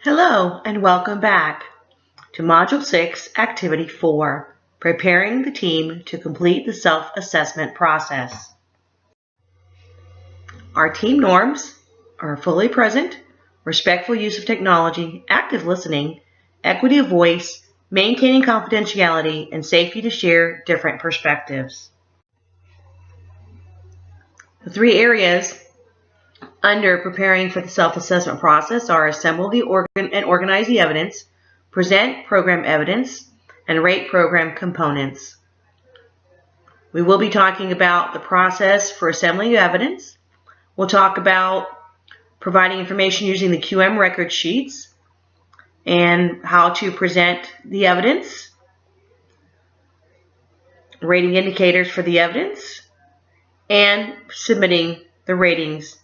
Hello and welcome back to Module 6, Activity 4, Preparing the Team to Complete the Self-Assessment Process. Our team norms are fully present, respectful use of technology, active listening, equity of voice, maintaining confidentiality, and safety to share different perspectives. The three areas under preparing for the self-assessment process are assemble and organize the evidence, present program evidence, and rate program components. We will be talking about the process for assembling evidence. We'll talk about providing information using the QM record sheets and how to present the evidence, rating indicators for the evidence, and submitting the ratings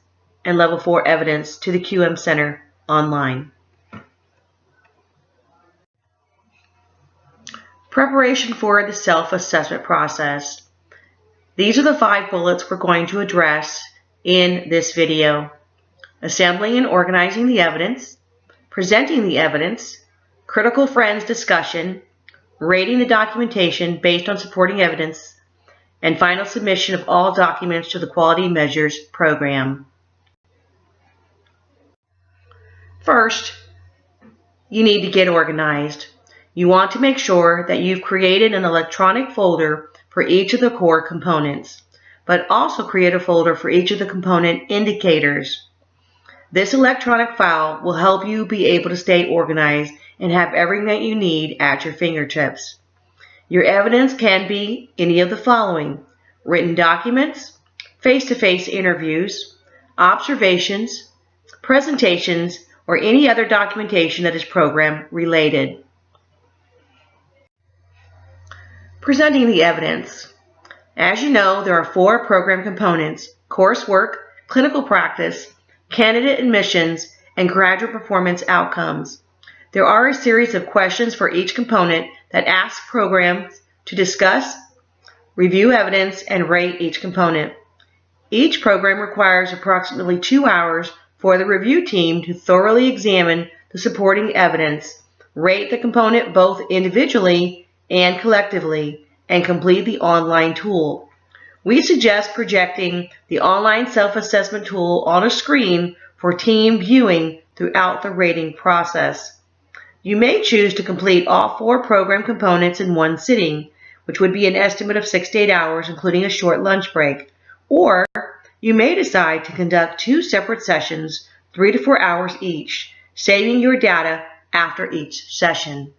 and Level 4 evidence to the QM Center online. Preparation for the self-assessment process. These are the 5 bullets we're going to address in this video. Assembling and organizing the evidence, presenting the evidence, critical friends discussion, rating the documentation based on supporting evidence, and final submission of all documents to the Quality Measures program. First, you need to get organized. You want to make sure that you've created an electronic folder for each of the core components, but also create a folder for each of the component indicators. This electronic file will help you be able to stay organized and have everything that you need at your fingertips. Your evidence can be any of the following: written documents, face-to-face interviews, observations, presentations, or any other documentation that is program related. Presenting the evidence. As you know, there are 4 program components: coursework, clinical practice, candidate admissions, and graduate performance outcomes. There are a series of questions for each component that ask programs to discuss, review evidence, and rate each component. Each program requires approximately 2 hours for the review team to thoroughly examine the supporting evidence, rate the component both individually and collectively, and complete the online tool. We suggest projecting the online self-assessment tool on a screen for team viewing throughout the rating process. You may choose to complete all 4 program components in one sitting, which would be an estimate of 6 to 8 hours, including a short lunch break. Or you may decide to conduct 2 separate sessions, 3 to 4 hours each, saving your data after each session.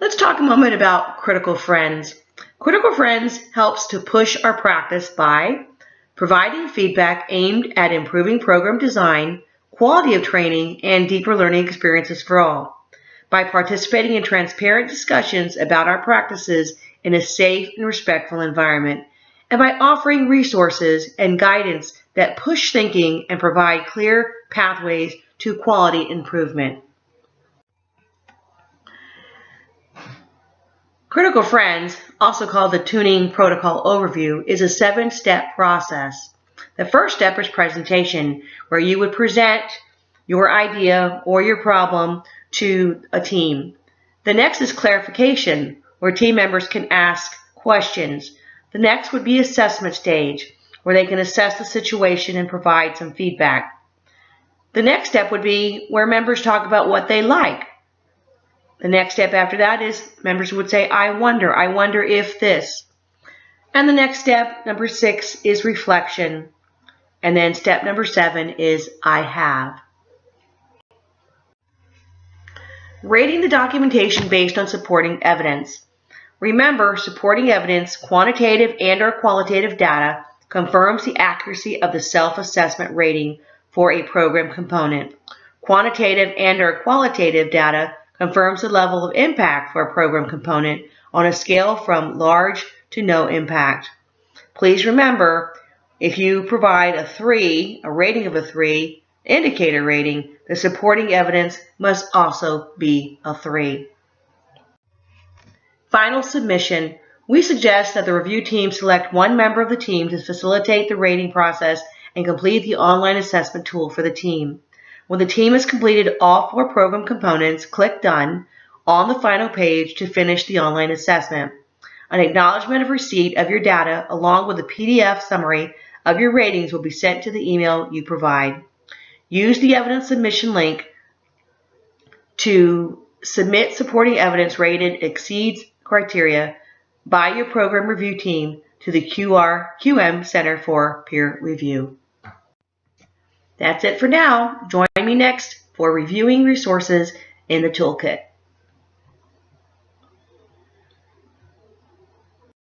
Let's talk a moment about critical friends. Critical friends helps to push our practice by providing feedback aimed at improving program design, quality of training, and deeper learning experiences for all, by participating in transparent discussions about our practices in a safe and respectful environment, and by offering resources and guidance that push thinking and provide clear pathways to quality improvement. Critical Friends, also called the Tuning Protocol Overview, is a 7-step process. The first step is presentation, where you would present your idea or your problem to a team. The next is clarification, where team members can ask questions. The next would be assessment stage, where they can assess the situation and provide some feedback. The next step would be where members talk about what they like. The next step after that is members would say, I wonder if this. And the next step, number 6, is reflection. And then step number 7 is I have. Rating the documentation based on supporting evidence. Remember, supporting evidence, quantitative and/or qualitative data, confirms the accuracy of the self-assessment rating for a program component. Quantitative and/or qualitative data confirms the level of impact for a program component on a scale from large to no impact. Please remember, if you provide a rating of a 3, indicator rating, the supporting evidence must also be a 3. Final submission. We suggest that the review team select one member of the team to facilitate the rating process and complete the online assessment tool for the team. When the team has completed all 4 program components, click Done on the final page to finish the online assessment. An acknowledgement of receipt of your data along with a PDF summary of your ratings will be sent to the email you provide. Use the evidence submission link to submit supporting evidence rated exceeds criteria by your program review team to the QM Center for Peer Review. That's it for now. Join me next for reviewing resources in the toolkit.